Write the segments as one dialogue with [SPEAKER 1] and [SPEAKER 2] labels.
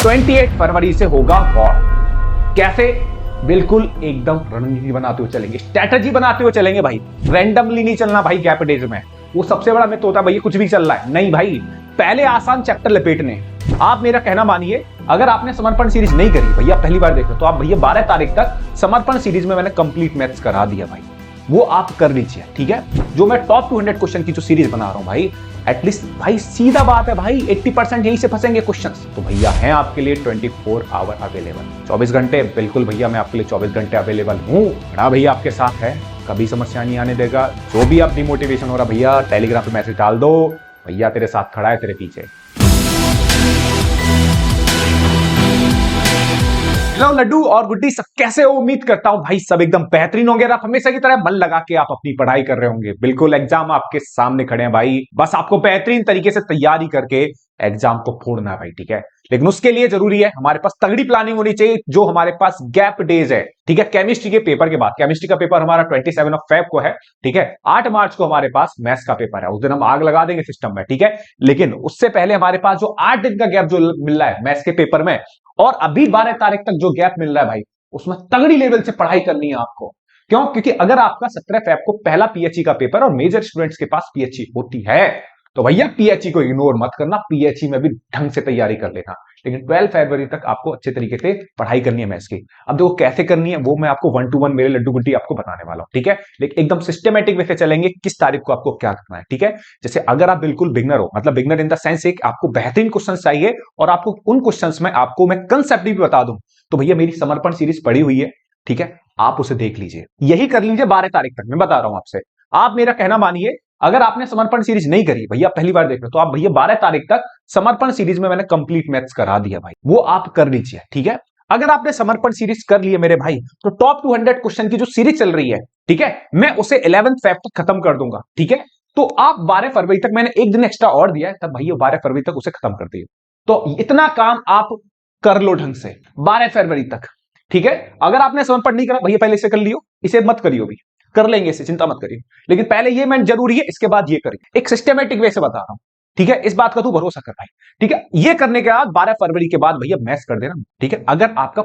[SPEAKER 1] 28 फरवरी से होगा वॉर। कैसे? बिल्कुल एकदम रणनीति बनाते हुए चलेंगे, स्ट्रैटेजी बनाते हुए चलेंगे भाई। रैंडमली नहीं चलना भाई गैप डेज में। वो सबसे बड़ा मिथ होता है भैया कुछ भी चल रहा है, नहीं भाई। पहले आसान चैप्टर लपेटने। आप मेरा कहना मानिए, अगर आपने समर्पण सीरीज नहीं करी भैया, पहली बार देख रहे हो तो आप भैया 12 तारीख तक समर्पण सीरीज में मैंने कंप्लीट मैथ्स करा दिया भाई, वो आप कर लीजिए। ठीक है, जो मैं टॉप 200 क्वेश्चन की जो सीरीज बना रहा हूं भाई, एटलीस्ट भाई सीधा बात है भाई 80% यहीं से फंसेंगे क्वेश्चंस। तो भैया हैं आपके लिए 24 आवर अवेलेबल, 24 घंटे। बिल्कुल भैया मैं आपके लिए 24 घंटे अवेलेबल हूँ। बड़ा भैया आपके साथ है, कभी समस्या नहीं आने देगा। जो भी आप डिमोटिवेशन हो रहा भैया, टेलीग्राम पे मैसेज डाल दो, भैया तेरे साथ खड़ा है, तेरे पीछे। हेलो लड्डू और गुड्डी, सब कैसे हो? उम्मीद करता हूं भाई सब एकदम बेहतरीन होंगे। आप हमेशा की तरह मन लगा के आप अपनी पढ़ाई कर रहे होंगे। बिल्कुल एग्जाम आपके सामने खड़े हैं भाई, बस आपको बेहतरीन तरीके से तैयारी करके एग्जाम को फोड़ना है भाई। ठीक है, लेकिन उसके लिए जरूरी है हमारे पास तगड़ी प्लानिंग होनी चाहिए। जो हमारे पास गैप डेज है, ठीक है, केमिस्ट्री के पेपर के बाद, केमिस्ट्री का पेपर हमारा 27 फेब को है। ठीक है, 8 मार्च को हमारे पास मैथ्स का पेपर है, उस दिन हम आग लगा देंगे सिस्टम में। ठीक है, लेकिन उससे पहले हमारे पास जो 8 दिन का गैप जो मिल रहा है मैथ्स के पेपर में, और अभी 12 तारीख तक जो गैप मिल रहा है भाई, उसमें तगड़ी लेवल से पढ़ाई करनी है आपको। क्यों? क्योंकि अगर आपका 17 फेब को पहला पीएचई का पेपर, और मेजर स्टूडेंट्स के पास पीएचई होती है, तो भैया पीएचई को इग्नोर मत करना, पीएचई में भी ढंग से तैयारी कर लेना। लेकिन 12 फरवरी तक आपको अच्छे तरीके से पढ़ाई करनी है मैथ्स की। अब देखो कैसे करनी है, वो मैं आपको 1 to 1 मेरे लड्डू गुड्डी आपको बताने वाला हूं। ठीक है, लेकिन एकदम सिस्टमेटिक वे से चलेंगे, किस तारीख को आपको क्या करना है। ठीक है, जैसे अगर आप बिल्कुल बिगनर हो, मतलब बिगनर इन द सेंस एक आपको बेहतरीन क्वेश्चन चाहिए, और आपको उन क्वेश्चंस में आपको मैं कंसेप्ट भी बता दूं, तो भैया मेरी समर्पण सीरीज पड़ी हुई है। ठीक है, आप उसे देख लीजिए, यही कर लीजिए 12 तारीख तक। मैं बता रहा हूं आपसे, आप मेरा कहना मानिए, अगर आपने समर्पण सीरीज नहीं करी भैया, पहली बार देख रहे हो तो आप भैया 12 तारीख तक समर्पण सीरीज में मैंने कंप्लीट मैथ्स करा दिया भाई, वो आप कर लीजिए। ठीक है, अगर आपने समर्पण सीरीज कर ली है मेरे भाई, तो टॉप 200 क्वेश्चन की जो सीरीज चल रही है, ठीक है, मैं उसे 11 फेब तक खत्म कर दूंगा। ठीक है, तो आप 12 फरवरी तक, मैंने एक दिन एक्स्ट्रा और दिया है, तब भैया 12 फरवरी तक उसे खत्म कर दिए। तो इतना काम आप कर लो ढंग से 12 फरवरी तक। ठीक है, अगर आपने समर्पण नहीं करा भैया, पहले इसे कर लियो, इसे मत करियो भी, कर लेंगे इसे, चिंता मत करिए, लेकिन पहले ये मैं जरूरी है, इसके बाद ये करिए। एक सिस्टमेटिक वे से बता रहा हूं। ठीक है, इस बात का तू भरोसा कर भाई। ठीक है, ये करने के बाद 12 फरवरी के बाद भैया मैथ्स कर देना। ठीक है, अगर आपका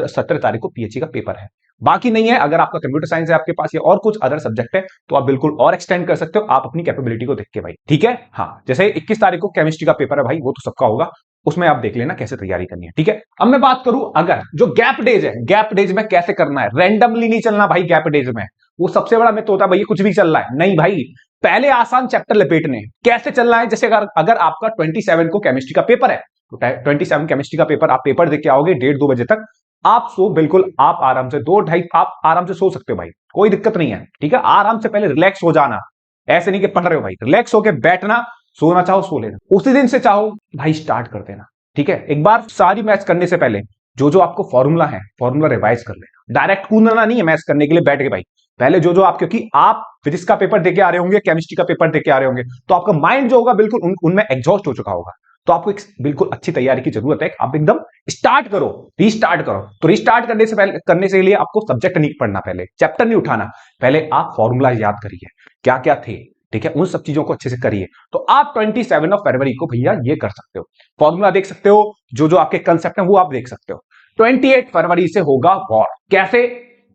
[SPEAKER 1] 17 तारीख को पीएचई का पेपर है, बाकी नहीं है, अगर आपका कंप्यूटर साइंस है आपके पास या और कुछ अदर सब्जेक्ट है, तो आप बिल्कुल और एक्सटेंड कर सकते हो, आप अपनी कैपेबिलिटी को देख के भाई। ठीक है, हाँ, जैसे 21 तारीख को केमिस्ट्री का पेपर है भाई, वो तो सबका होगा, उसमें आप देख लेना कैसे तैयारी करनी है। ठीक है, अब मैं बात करूं, अगर जो गैप डेज है, गैप डेज में कैसे करना है। रैंडमली नहीं चलना भाई गैप डेज में। वो सबसे बड़ा मिथ होता है भैया कुछ भी चल रहा है, नहीं भाई। पहले आसान चैप्टर लपेटने। कैसे चलना है? जैसे अगर आपका 27 को केमिस्ट्री का पेपर है, तो 27 केमिस्ट्री का पेपर आप पेपर देख के आओगे 1:30-2 बजे तक, आप सो बिल्कुल, आप आराम से 2-2:30 आप आराम से सो सकते हो भाई, कोई दिक्कत नहीं है। ठीक है, आराम से पहले रिलैक्स हो जाना, ऐसे नहीं कि पढ़ रहे हो भाई, रिलैक्स होके बैठना, सोना चाहो सो लेना, उसी दिन से चाहो भाई स्टार्ट कर देना। ठीक है, एक बार सारी मैथ्स करने से पहले जो जो आपको फॉर्मूला है, फॉर्मूला रिवाइज कर लेना। डायरेक्ट कूदना नहीं है मैथ्स करने के लिए बैठ के भाई, पहले जो जो आप, क्योंकि आप फिजिक्स का पेपर देके आ रहे होंगे, केमिस्ट्री का पेपर देके आ रहे होंगे, तो आपका माइंड जो होगा बिल्कुल उनमें एग्जॉस्ट हो चुका होगा। तो आपको एक बिल्कुल अच्छी तैयारी की जरूरत है। आप एकदम स्टार्ट करो, रीस्टार्ट करो। तो रीस्टार्ट करने से लिए आपको सब्जेक्ट नहीं पढ़ना, पहले चैप्टर नहीं उठाना, पहले आप फॉर्मूला याद करिए क्या क्या थे। ठीक है, उन सब चीजों को अच्छे से करिए, तो आप 27 फरवरी को भैया ये कर सकते हो, फॉर्मूला देख सकते हो, जो जो आपके कंसेप्ट हैं वो आप देख सकते हो। 28 फरवरी से होगा वॉर। कैसे?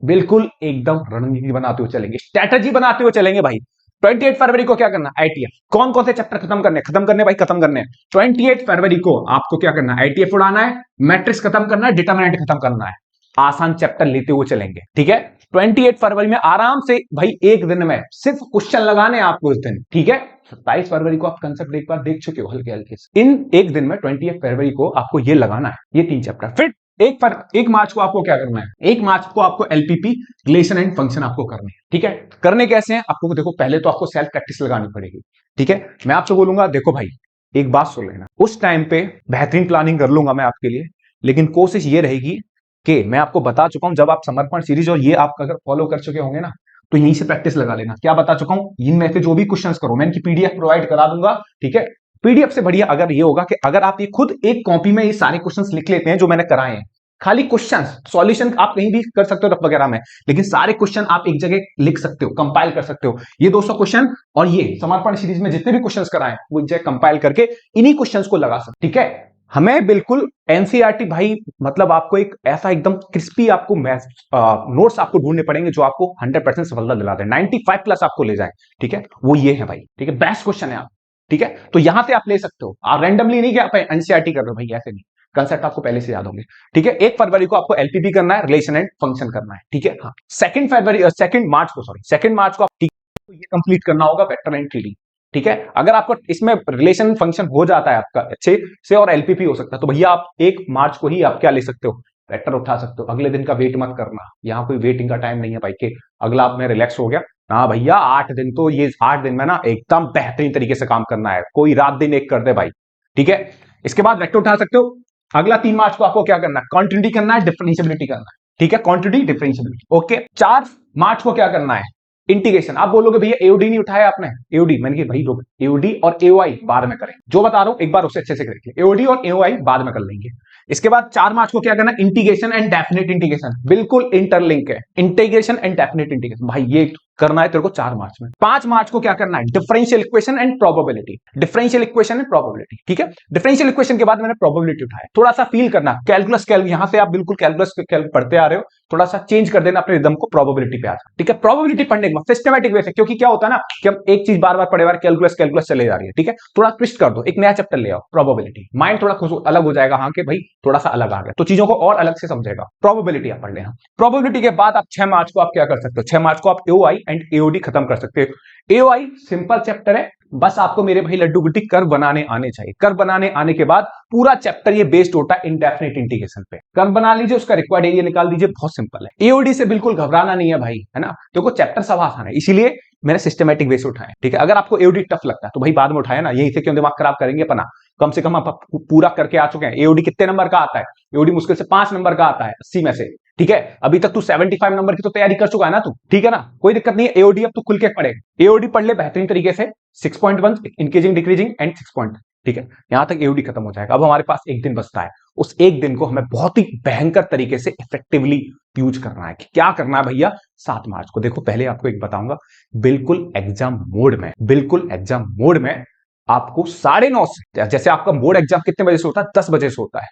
[SPEAKER 1] बिल्कुल एकदम रणनीति बनाते हुए चलेंगे, स्ट्रैटेजी बनाते हुए चलेंगे भाई। 28 फरवरी को क्या करना? आईटीएफ। कौन कौन से चैप्टर खत्म करने भाई, खत्म करने। 28 फरवरी को आपको क्या करना है? आईटीएफ उड़ाना है, मैट्रिक्स खत्म करना है, डिटरमिनेंट खत्म करना है। आसान चैप्टर लेते हुए चलेंगे। ठीक है, 28 फरवरी में आराम से भाई, एक दिन में सिर्फ क्वेश्चन लगाने आपको उस दिन। ठीक है, 27 फरवरी को आप कंसेप्ट एक बार देख चुके हो हल्के हल्के से, इन एक दिन में 28 फरवरी को आपको ये लगाना है, ये 3 चैप्टर। फिर 1 मार्च को आपको क्या करना है? 1 मार्च को आपको एलपीपी, रिलेशन एंड फंक्शन आपको करनी है। ठीक है, करने कैसे हैं आपको? देखो, पहले तो आपको सेल्फ प्रैक्टिस लगानी पड़ेगी। ठीक है, मैं आपसे बोलूंगा, देखो भाई एक बात सुन लेना, उस टाइम पे बेहतरीन प्लानिंग कर लूंगा मैं आपके लिए, लेकिन कोशिश ये रहेगी कि मैं आपको बता चुका हूं, जब आप समर्पण सीरीज और ये आप अगर फॉलो कर चुके होंगे ना, तो यहीं से प्रैक्टिस लगा लेना। क्या बता चुका हूं? इनमें से जो भी क्वेश्चंस करो, मैं इनकी पीडीएफ प्रोवाइड करा दूंगा। ठीक है, पीडीएफ से बढ़िया अगर ये होगा कि अगर आप ये खुद एक कॉपी में ये सारे क्वेश्चंस लिख लेते हैं जो मैंने कराए हैं, खाली क्वेश्चंस, सॉल्यूशन आप कहीं भी कर सकते हो रफ वगैरह में, लेकिन सारे क्वेश्चन आप एक जगह लिख सकते हो, कंपाइल कर सकते हो। ये 200 क्वेश्चन और ये समर्पण सीरीज में जितने भी क्वेश्चंस कराए वो एक जगह कंपाइल करके इन्हीं क्वेश्चंस को लगा सकते। ठीक है, हमें बिल्कुल एनसीईआरटी भाई, मतलब आपको एक ऐसा एकदम क्रिस्पी आपको नोट्स आपको ढूंढने पड़ेंगे जो आपको 100% सफलता दिला दे, 95 प्लस आपको ले जाए। ठीक है, वो ये है भाई। ठीक है, बेस्ट क्वेश्चन है आप। ठीक है, तो यहां से आप ले सकते हो, आप रैंडमली नहीं कि आप एनसीईआरटी कर रहे हो भाई, ऐसे नहीं। कंसेप्ट आपको पहले से याद होंगे। ठीक है, 1 फरवरी को आपको एलपीपी करना है, रिलेशन एंड फंक्शन करना है। ठीक है, हाँ, 2 मार्च को सॉरी 2 मार्च को आप ये कंप्लीट करना होगा, वेक्टर एंड 3D। ठीक है, अगर आपको इसमें रिलेशन फंक्शन हो जाता है आपका अच्छे से और एलपीपी हो सकता है, तो भैया आप 1 मार्च को ही आप क्या ले सकते हो, वेक्टर उठा सकते हो। अगले दिन का वेट मत करना, यहाँ कोई वेटिंग का टाइम नहीं है भाई के अगला आप में रिलैक्स हो गया। हाँ भैया, 8 दिन, तो ये 8 दिन में ना एकदम बेहतरीन तरीके से काम करना है, कोई रात दिन एक कर दे भाई। ठीक है, इसके बाद वेक्टर उठा सकते हो। अगला 3 मार्च को आपको क्या करना है, कॉन्टिन्यूटी करना है, डिफरेंशियबिलिटी करना है। ठीक है, क्वांटिटी डिफरेंशियबिलिटी। ओके, 4 मार्च को क्या करना है, इंटीग्रेशन। आप बोलोगे भैया एओडी नहीं उठाया आपने, एओडी मैंने कि भाई लोग एओडी और एओआई बाद में करें, जो बता रहा हूं एक बार उसे अच्छे से करेंगे, एओडी और एओआई बाद में कर लेंगे। इसके बाद 4 मार्च को क्या करना, इंटीग्रेशन एंड डेफिनेट इंटीग्रेशन, बिल्कुल इंटरलिंक है, इंटीग्रेशन एंड डेफिनेट इंटीग्रेशन भाई ये करना है तेरे को 4 मार्च में। 5 मार्च को क्या करना है, differential equation and probability, differential equation and probability. ठीक है, डिफरेंशियल इक्वेशन के बाद मैंने प्रोबेबिलिटी उठाया, थोड़ा सा फील करना, कैलकुलस यहां से आप बिल्कुल कैलकुलस पढ़ते आ रहे हो, थोड़ा सा चेंज कर देना अपने रिदम को, प्रोबेबिलिटी पे आ जाओ। ठीक है, प्रोबेबिलिटी पढ़ने के बाद सिस्टमैटिक वे से, क्योंकि क्या होता है ना कि हम एक चीज बार बार पढ़े बार कैलकुलस कैलकुलस चले जा रही है। ठीक है, थोड़ा ट्विस्ट कर दो, एक नया चैप्टर ले आओ, प्रोबेबिलिटी, माइंड थोड़ा अलग हो जाएगा। हाँ कि भाई थोड़ा सा अलग आ गया, तो चीजों को और अलग से समझेगा। प्रोबेबिलिटी आप पढ़ लेना। प्रोबेबिलिटी के बाद आप 6 मार्च को आप क्या कर सकते हो, 6 मार्च को आप एओआई एंड एओडी खत्म कर सकते हो। एओआई सिंपल चैप्टर है, बस आपको मेरे भाई लड्डू गुड्डी कर्व बनाने आने चाहिए। कर्व बनाने आने के बाद पूरा चैप्टर ये बेस्ड होता है इंडेफिनिट इंटीग्रेशन पे। कर्व बना लीजिए, उसका रिक्वायर्ड एरिया निकाल दीजिए, बहुत सिंपल है। एओडी से बिल्कुल घबराना नहीं है भाई, है ना, देखो चैप्टर सब आसान है, इसीलिए मैंने सिस्टमैटिक वे से उठाया। ठीक है, अगर आपको एओडी टफ लगता है तो भाई बाद में उठाया ना, यही से क्यों दिमाग खराब करेंगे अपना, कम से कम आप पूरा करके आ चुके हैं। एओडी कितने नंबर का आता है, एओडी मुश्किल से 5 नंबर का आता है 80 में से। ठीक है, अभी तक तू 75 नंबर की तो तैयारी कर चुका है ना तू, ठीक है ना, कोई दिक्कत नहीं है। एओडी अब तू खुल के पढ़े, एओडी पढ़ ले बेहतरीन तरीके से, 6.1 इंक्रीजिंग डिक्रीजिंग एंड 6 पॉइंट। ठीक है, यहां तक एओडी खत्म हो जाएगा। अब हमारे पास एक दिन बचता है, उस एक दिन को हमें बहुत ही भयंकर तरीके से इफेक्टिवली यूज करना है। क्या करना है भैया, 7 मार्च को देखो, पहले आपको एक बताऊंगा, बिल्कुल एग्जाम मोड में, बिल्कुल एग्जाम मोड में आपको 9:30 से, जैसे आपका बोर्ड एग्जाम कितने बजे से होता है, 10 बजे से होता है,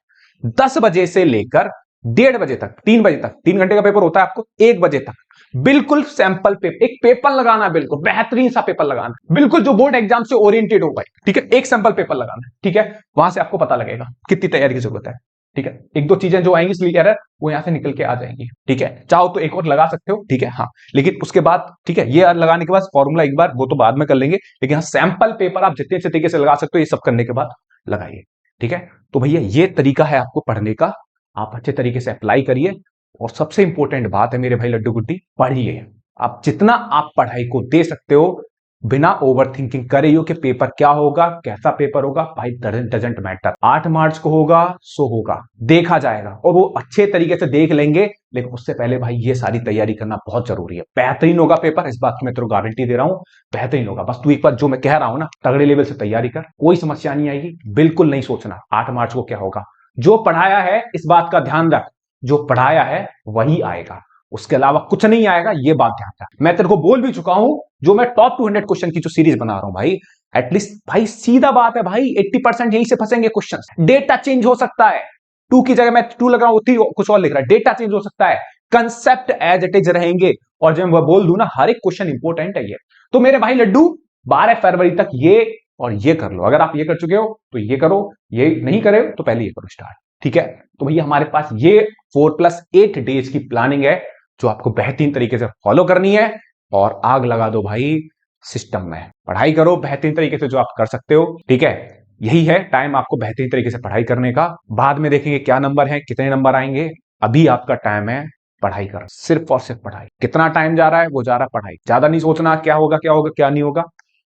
[SPEAKER 1] 10 बजे से लेकर 1:30 बजे तक, 3 बजे तक, 3 घंटे का पेपर होता है आपको, 1 बजे तक बिल्कुल सैंपल पेपर, एक पेपर लगाना है, बिल्कुल बेहतरीन सा पेपर लगाना है, बिल्कुल जो बोर्ड एग्जाम से ओरिएंटेड हो भाई। ठीक है, एक सैंपल पेपर लगाना है। ठीक है, वहां से आपको पता लगेगा कितनी तैयारी की जरूरत है। ठीक है, एक दो चीजें जो आएंगी स्लीप एरर वो यहां से निकल के आ जाएंगी। ठीक है, चाहो तो एक और लगा सकते हो। ठीक है, हाँ, लेकिन उसके बाद ठीक है, ये लगाने के बाद फॉर्मूला एक बार वो तो बाद में कर लेंगे, लेकिन हाँ सैंपल पेपर आप जितने अच्छे तरीके से लगा सकते हो, ये सब करने के बाद लगाइए। ठीक है, तो भैया ये तरीका है आपको पढ़ने का, आप अच्छे तरीके से अप्लाई करिए। और सबसे इंपॉर्टेंट बात है मेरे भाई लड्डू गुड्डी, पढ़िए। आप जितना आप पढ़ाई को दे सकते हो बिना ओवर थिंकिंग करे हो कि पेपर क्या होगा, कैसा पेपर होगा, भाई डजंट मैटर। 8 मार्च को होगा सो होगा, देखा जाएगा, और वो अच्छे तरीके से देख लेंगे। लेकिन उससे पहले भाई ये सारी तैयारी करना बहुत जरूरी है। बेहतरीन होगा पेपर, इस बात की मैं तेरे को गारंटी दे रहा हूं, बेहतरीन होगा। बस तू एक बार जो मैं कह रहा हूं ना, तगड़े लेवल से तैयारी कर, कोई समस्या नहीं आएगी। बिल्कुल नहीं सोचना 8 मार्च को क्या होगा, जो पढ़ाया है इस बात का ध्यान रख, जो पढ़ाया है वही आएगा, उसके अलावा कुछ नहीं आएगा, ये बात ध्यान रख। मैं तेरे को बोल भी चुका हूं, जो मैं टॉप 200 क्वेश्चन की जो सीरीज बना रहा हूं भाई, एटलीस्ट भाई सीधा बात है भाई, 80% यहीं से फंसेंगे क्वेश्चन। डेटा चेंज हो सकता है, टू की जगह मैं 2 लग रहा हूं, कुछ और लिख रहा है, डेटा चेंज हो सकता है, कंसेप्ट एज इट इज रहेंगे। और जब मैं बोल दूं ना हर एक क्वेश्चन इंपॉर्टेंट है ये, तो मेरे भाई लड्डू 12 फरवरी तक ये और ये कर लो। अगर आप ये कर चुके हो तो ये करो, ये नहीं करे तो पहले ये करो स्टार्ट। ठीक है, तो भैया हमारे पास ये 4+8 डेज की प्लानिंग है जो आपको बेहतरीन तरीके से फॉलो करनी है, और आग लगा दो भाई सिस्टम में, पढ़ाई करो बेहतरीन तरीके से जो आप कर सकते हो। ठीक है, यही है टाइम आपको बेहतरीन तरीके से पढ़ाई करने का। बाद में देखेंगे क्या नंबर है, कितने नंबर आएंगे, अभी आपका टाइम है पढ़ाई कर, सिर्फ और सिर्फ पढ़ाई। कितना टाइम जा रहा है, वो जा रहा है पढ़ाई, ज्यादा नहीं सोचना क्या होगा क्या होगा क्या नहीं होगा,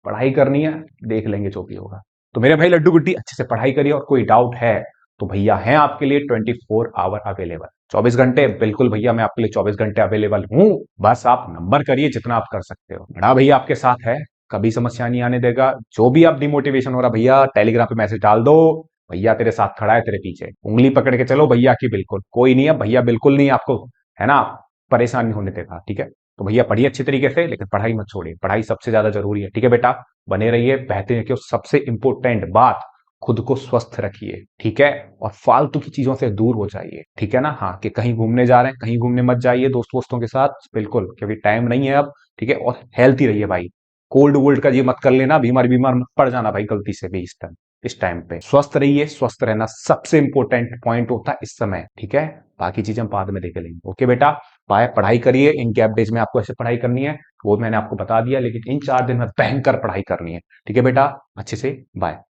[SPEAKER 1] पढ़ाई करनी है, देख लेंगे जो भी होगा। तो मेरे भाई लड्डू गुड्डी अच्छे से पढ़ाई करिए, और कोई डाउट है तो भैया हैं आपके लिए 24 आवर अवेलेबल, 24 घंटे, बिल्कुल भैया मैं आपके लिए 24 घंटे अवेलेबल हूं। बस आप नंबर करिए जितना आप कर सकते हो, बड़ा भैया आपके साथ है, कभी समस्या नहीं आने देगा। जो भी आप डिमोटिवेशन हो रहा भैया, टेलीग्राम पे मैसेज डाल दो, भैया तेरे साथ खड़ा है, तेरे पीछे उंगली पकड़ के चलो भैया की, बिल्कुल कोई नहीं है भैया, बिल्कुल नहीं आपको, है ना, परेशान नहीं होने देगा। ठीक है, तो भैया पढ़िए अच्छी तरीके से, लेकिन पढ़ाई मत छोड़िए, पढ़ाई सबसे ज्यादा जरूरी है। ठीक है बेटा, बने रहिए बेहतरीन, क्यों सबसे इंपॉर्टेंट बात खुद को स्वस्थ रखिए, ठीक है, और फालतू की चीजों से दूर हो जाइए, ठीक है ना। हाँ, कि कहीं घूमने जा रहे हैं, कहीं घूमने मत जाइए दोस्तों के साथ, बिल्कुल, क्योंकि टाइम नहीं है अब, ठीक है। और हेल्थी रहिए भाई, कोल्ड वोल्ड का ये मत कर लेना, बीमार मत पड़ जाना भाई गलती से भी। इस टाइम पे स्वस्थ रहिए, स्वस्थ रहना सबसे इंपॉर्टेंट पॉइंट होता है इस समय, ठीक है। बाकी चीजें हम बाद में देख लेंगे। ओके बेटा, बाय। पढ़ाई करिए, इन गैप डेज में आपको ऐसे पढ़ाई करनी है, वो मैंने आपको बता दिया, लेकिन इन 4 दिन में भयंकर पढ़ाई करनी है, ठीक है बेटा। अच्छे से बाय।